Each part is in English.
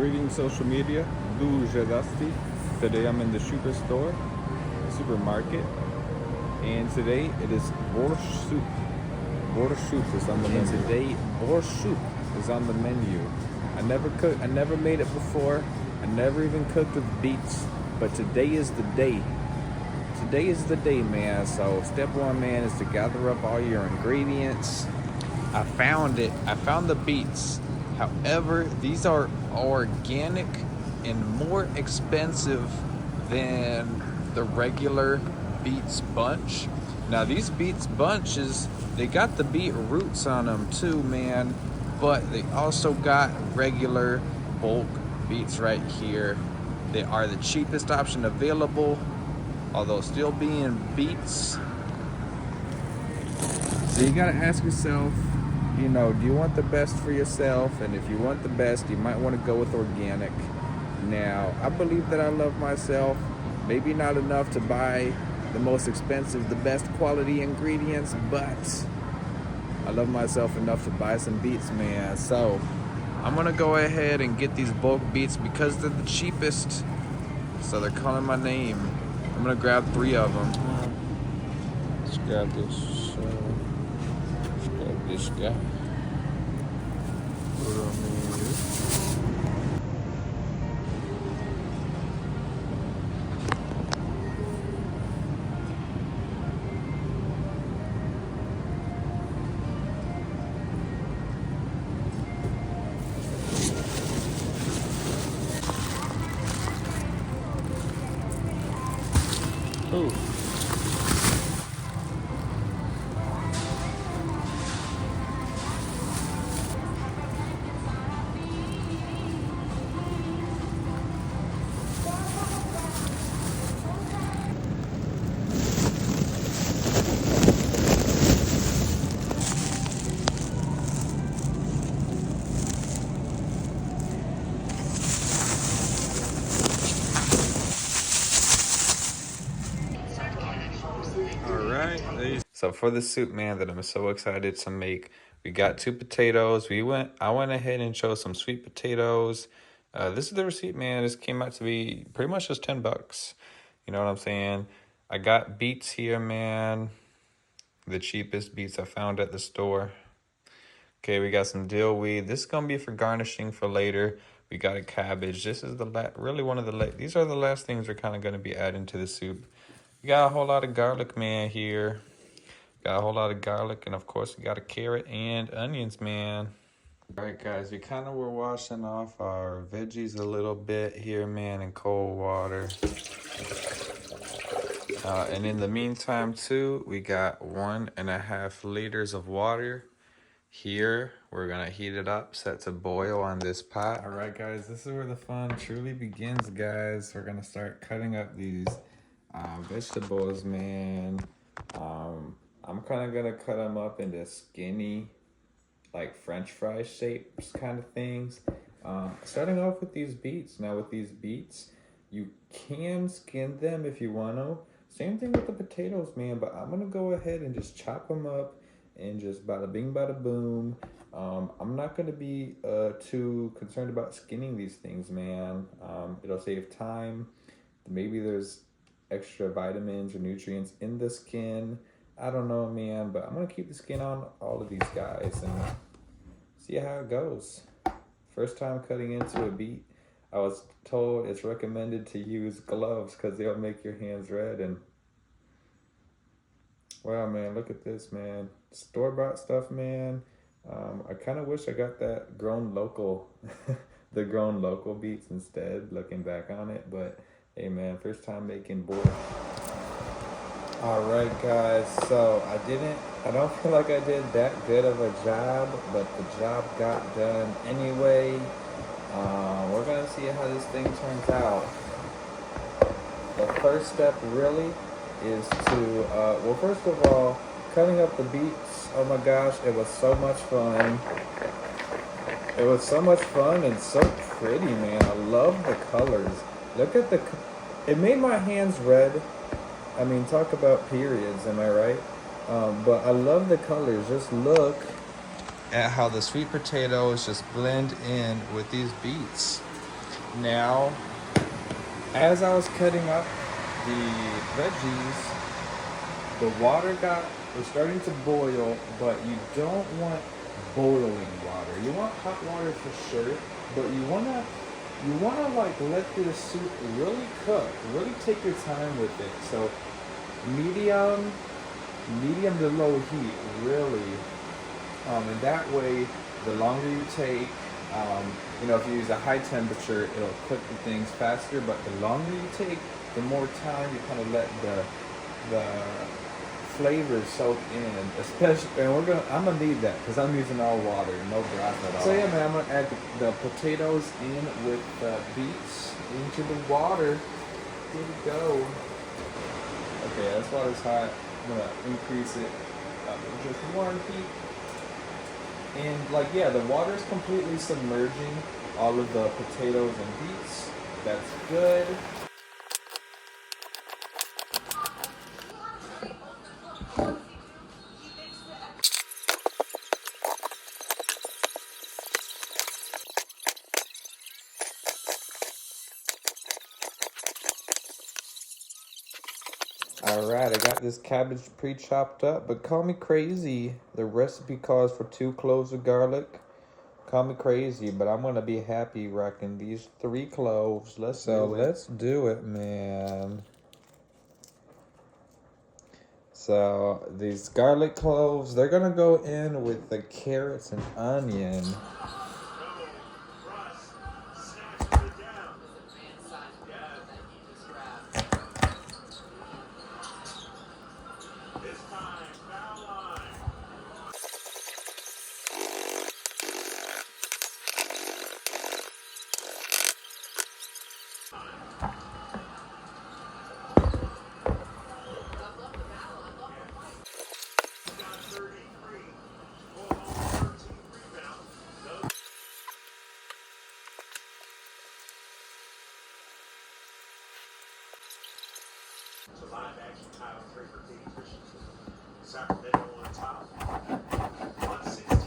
Greetings social media, DUZYDUSTY. Today I'm in the supermarket, and today it is borscht soup. Borscht soup is on the menu. Today borscht soup is on the menu. I never made it before. I never even cooked with beets, but today is the day. Today is the day, man. So step one, man, is to gather up all your ingredients. I found it. I found the beets. However, these are organic and more expensive than the regular beets bunch. Now, these beets bunches, they got the beetroots on them too, man. But they also got regular bulk beets right here. They are the cheapest option available, although still being beets. So you gotta ask yourself, you know, do you want the best for yourself? And if you want the best, you might want to go with organic. Now, I believe that I love myself. Maybe not enough to buy the most expensive, the best quality ingredients, but I love myself enough to buy some beets, man. So I'm gonna go ahead and get these bulk beets because they're the cheapest. So they're calling my name. I'm gonna grab 3 of them. Let's grab this. This guy. Put on here. Oh. So for the soup, man, that I'm so excited to make, we got 2 potatoes. I went ahead and chose some sweet potatoes. This is the receipt, man. This came out to be pretty much just $10. You know what I'm saying? I got beets here, man. The cheapest beets I found at the store. Okay, we got some dill weed. This is gonna be for garnishing for later. We got a cabbage. This is really one of the these are the last things we're kind of gonna be adding to the soup. We got a whole lot of garlic, man, here. Got a whole lot of garlic, and of course we got a carrot and onions, man. All right, guys, we kind of were washing off our veggies a little bit here, man, in cold water. And in the meantime, too, we got 1.5 liters of water here. We're gonna heat it up, set to boil on this pot. All right, guys, this is where the fun truly begins, guys. We're gonna start cutting up these vegetables, man. I'm kind of gonna cut them up into skinny, like French fry shapes kind of things. Starting off with these beets. Now with these beets, you can skin them if you want to. Same thing with the potatoes, man, but I'm gonna go ahead and just chop them up and just bada bing bada boom. I'm not gonna be too concerned about skinning these things, man. It'll save time. Maybe there's extra vitamins or nutrients in the skin. I don't know, man, but I'm gonna keep the skin on all of these guys and see how it goes. First time cutting into a beet, I was told it's recommended to use gloves because they'll make your hands red. And wow, man, look at this, man. Store-bought stuff, man. I kind of wish I got that grown local, the grown local beets instead, looking back on it. But hey, man, first time making borscht. All right, guys, so I don't feel like I did that good of a job, but the job got done anyway. We're gonna see how this thing turns out. The first step really is to, well, first of all, cutting up the beets. Oh my gosh, it was so much fun. It was so much fun and so pretty, man. I love the colors. Look at it made my hands red. I mean, talk about periods, am I right? But I love the colors. Just look at how the sweet potatoes just blend in with these beets. Now, as I was cutting up the veggies, the water was starting to boil, but you don't want boiling water. You want hot water for sure, but you wanna like let the soup really cook. Really take your time with it. So medium, medium to low heat, really. And that way, the longer you take, if you use a high temperature, it'll cook the things faster. But the longer you take, the more time you kind of let the flavors soak in. Especially, and I'm gonna need that because I'm using all water, no broth at all. So yeah, man, I'm gonna add the potatoes in with the beets into the water. Here we go. Okay, this water's hot. I'm gonna increase it up to just 1 heat. And the water is completely submerging all of the potatoes and beets. That's good. Alright, I got this cabbage pre-chopped up, but call me crazy. The recipe calls for 2 cloves of garlic. Call me crazy, but I'm gonna be happy rocking these 3 cloves. Let's do it, man. So these garlic cloves, they're gonna go in with the carrots and onion. Sacramento on top. 116.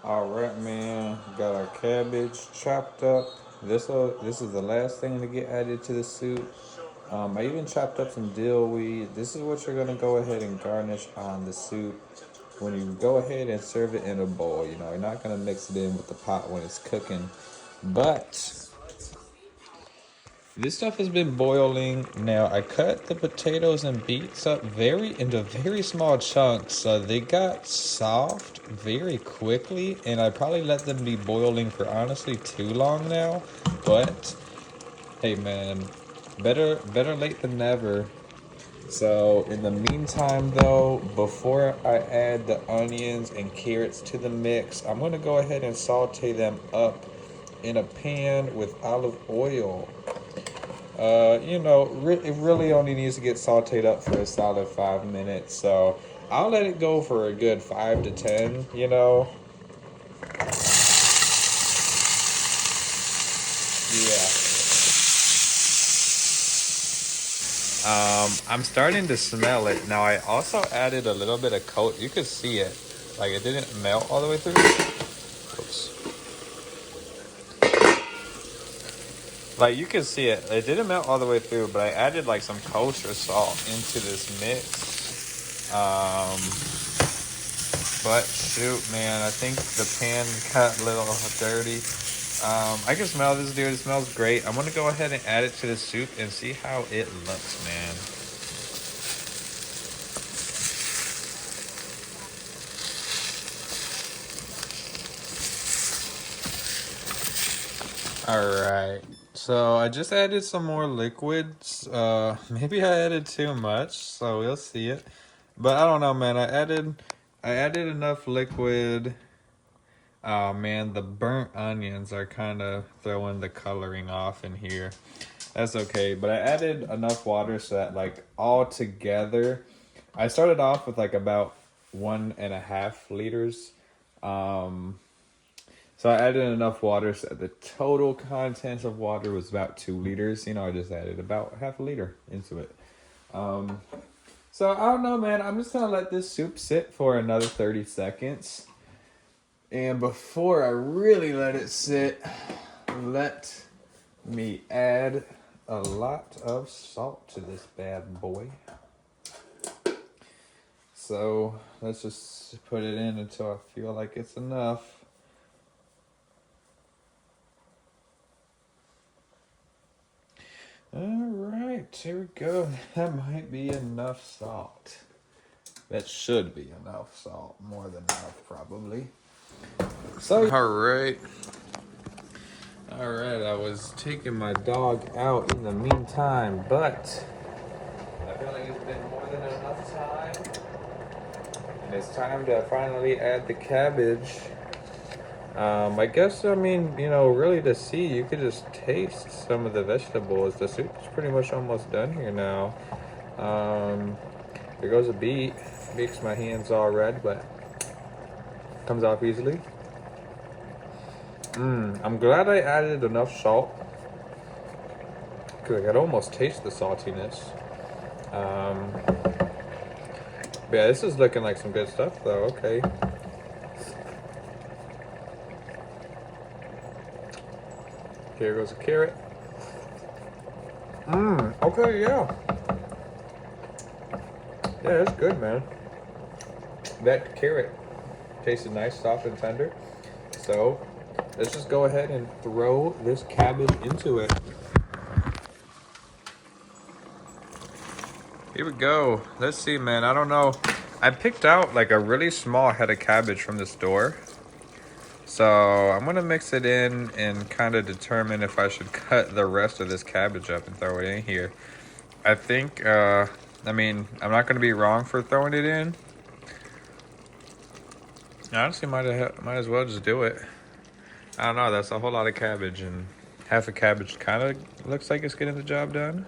Alright, man, got our cabbage chopped up. This is the last thing to get added to the soup. I even chopped up some dill weed. This is what you're gonna go ahead and garnish on the soup when you go ahead and serve it in a bowl. You're not gonna mix it in with the pot when it's cooking. But this stuff has been boiling. Now I cut the potatoes and beets up into very small chunks, so they got soft very quickly, and I probably let them be boiling for honestly too long now. But hey, man, better late than never. So in the meantime, though, before I add the onions and carrots to the mix, I'm gonna go ahead and saute them up in a pan with olive oil. It really only needs to get sauteed up for a solid 5 minutes, so I'll let it go for a good 5 to 10, Yeah. I'm starting to smell it. Now, I also added a little bit of coat. You could see it. Like, it didn't melt all the way through. Oops. Like, you can see it. It didn't melt all the way through, but I added, some kosher salt into this mix. But, shoot, man, I think the pan got a little dirty. I can smell this, dude. It smells great. I'm going to go ahead and add it to the soup and see how it looks, man. Alright, so I just added some more liquids. Maybe I added too much, so we'll see it. But I don't know, man. I added enough liquid. Oh man, the burnt onions are kind of throwing the coloring off in here. That's okay, but I added enough water so that like all together, I started off with like about 1.5 liters. Um, so I added enough water so that the total contents of water was about 2 liters. You know, I just added about half a liter into it. So I don't know, man. I'm just gonna let this soup sit for another 30 seconds. And before I really let it sit, let me add a lot of salt to this bad boy. So let's just put it in until I feel like it's enough. Alright, here we go. That might be enough salt. That should be enough salt. More than enough, probably. So, alright, I was taking my dog out in the meantime, but I feel like it's been more than enough time. And it's time to finally add the cabbage. I guess, I mean, you know, really to see, you could just taste some of the vegetables. The soup's pretty much almost done here now. Here goes a beet. Makes my hands all red, but comes off easily. I'm glad I added enough salt, because I could almost taste the saltiness. But yeah, this is looking like some good stuff, though. Okay. Here goes a carrot. Okay, yeah. Yeah, that's good, man. That carrot tasted nice, soft, and tender. So, let's just go ahead and throw this cabbage into it. Here we go. Let's see, man. I don't know. I picked out like a really small head of cabbage from the store. So I'm gonna mix it in and kind of determine if I should cut the rest of this cabbage up and throw it in here. I think, I mean, I'm not gonna be wrong for throwing it in. Honestly, might as well just do it. I don't know, that's a whole lot of cabbage, and half a cabbage kind of looks like it's getting the job done.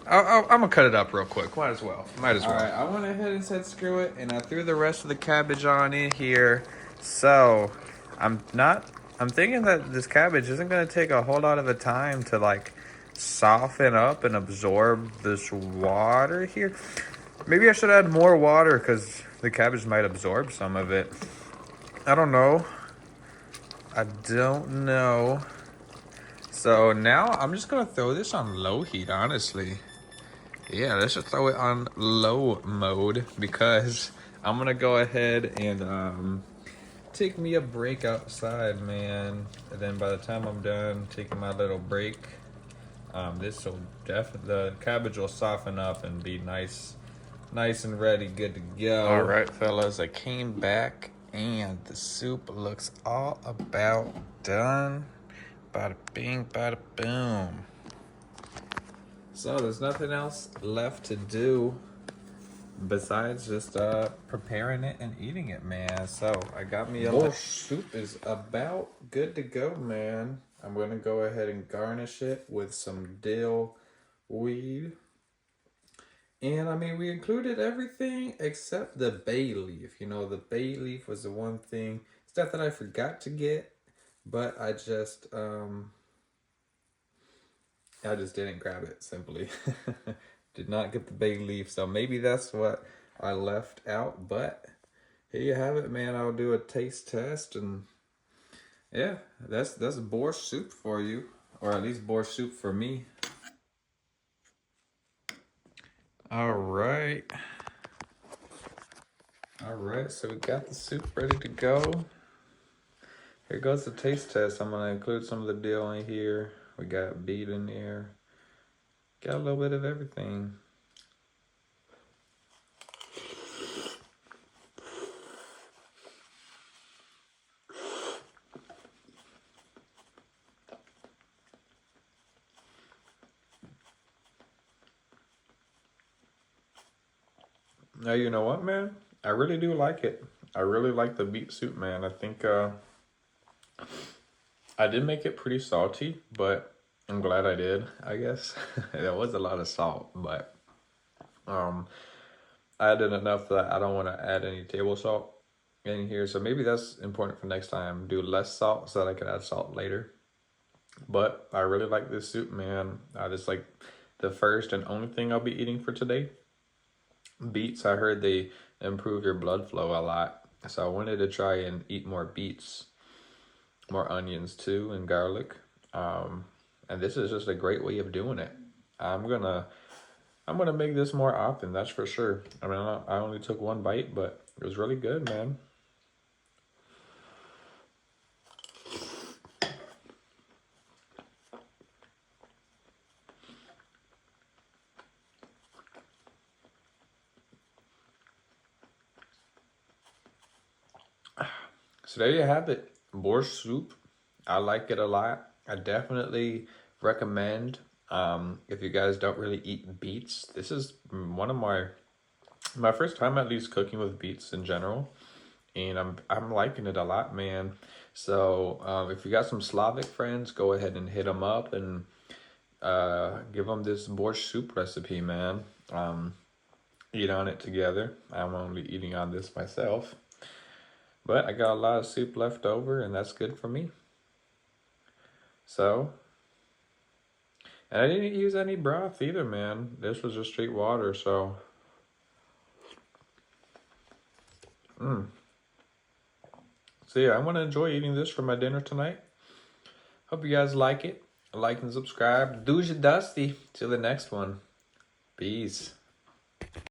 I'm gonna cut it up real quick. Might as well. Alright, I went ahead and said screw it, and I threw the rest of the cabbage on in here. So, I'm thinking that this cabbage isn't gonna take a whole lot of the time to like soften up and absorb this water here. Maybe I should add more water because the cabbage might absorb some of it. I don't know. So now I'm just gonna throw this on low heat, honestly. Yeah, let's just throw it on low mode because I'm gonna go ahead and take me a break outside, man. And then by the time I'm done taking my little break, the cabbage will soften up and be nice and ready, good to go. All right, fellas, I came back and the soup looks all about done. Bada bing, bada boom. So there's nothing else left to do besides just preparing it and eating it, man. So I got me a Borscht soup is about good to go, man. I'm gonna go ahead and garnish it with some dill weed. And I mean, we included everything except the bay leaf. You know, the bay leaf was the one thing, stuff that I forgot to get, but I just didn't grab it, simply. Did not get the bay leaf, so maybe that's what I left out, but here you have it, man. I'll do a taste test, and yeah, that's borscht soup for you, or at least borscht soup for me. All right, so we got the soup ready to go. Here goes the taste test. I'm gonna include some of the dill in here. We got beet in there. Got a little bit of everything. You know what, man? I really do like it. I really like the beet soup, man. I think I did make it pretty salty, but I'm glad I did, I guess. There was a lot of salt, but um, I added enough that I don't want to add any table salt in here. So maybe that's important for next time. Do less salt so that I can add salt later. But I really like this soup, man. This like the first and only thing I'll be eating for today. Beets, I heard they improve your blood flow a lot. So I wanted to try and eat more beets, more onions too, and garlic. And this is just a great way of doing it. I'm gonna make this more often, that's for sure. I mean, I only took one bite, but it was really good, man. So there you have it, borscht soup. I like it a lot. I definitely recommend, if you guys don't really eat beets. This is one of my first time at least cooking with beets in general, and I'm liking it a lot, man. So if you got some Slavic friends, go ahead and hit them up and give them this borscht soup recipe, man. Eat on it together. I'm only eating on this myself, but I got a lot of soup left over, and that's good for me. So, and I didn't use any broth either, man. This was just straight water, so. So yeah, I'm gonna enjoy eating this for my dinner tonight. Hope you guys like it. Like and subscribe. DUZYDUSTY. Till the next one. Peace.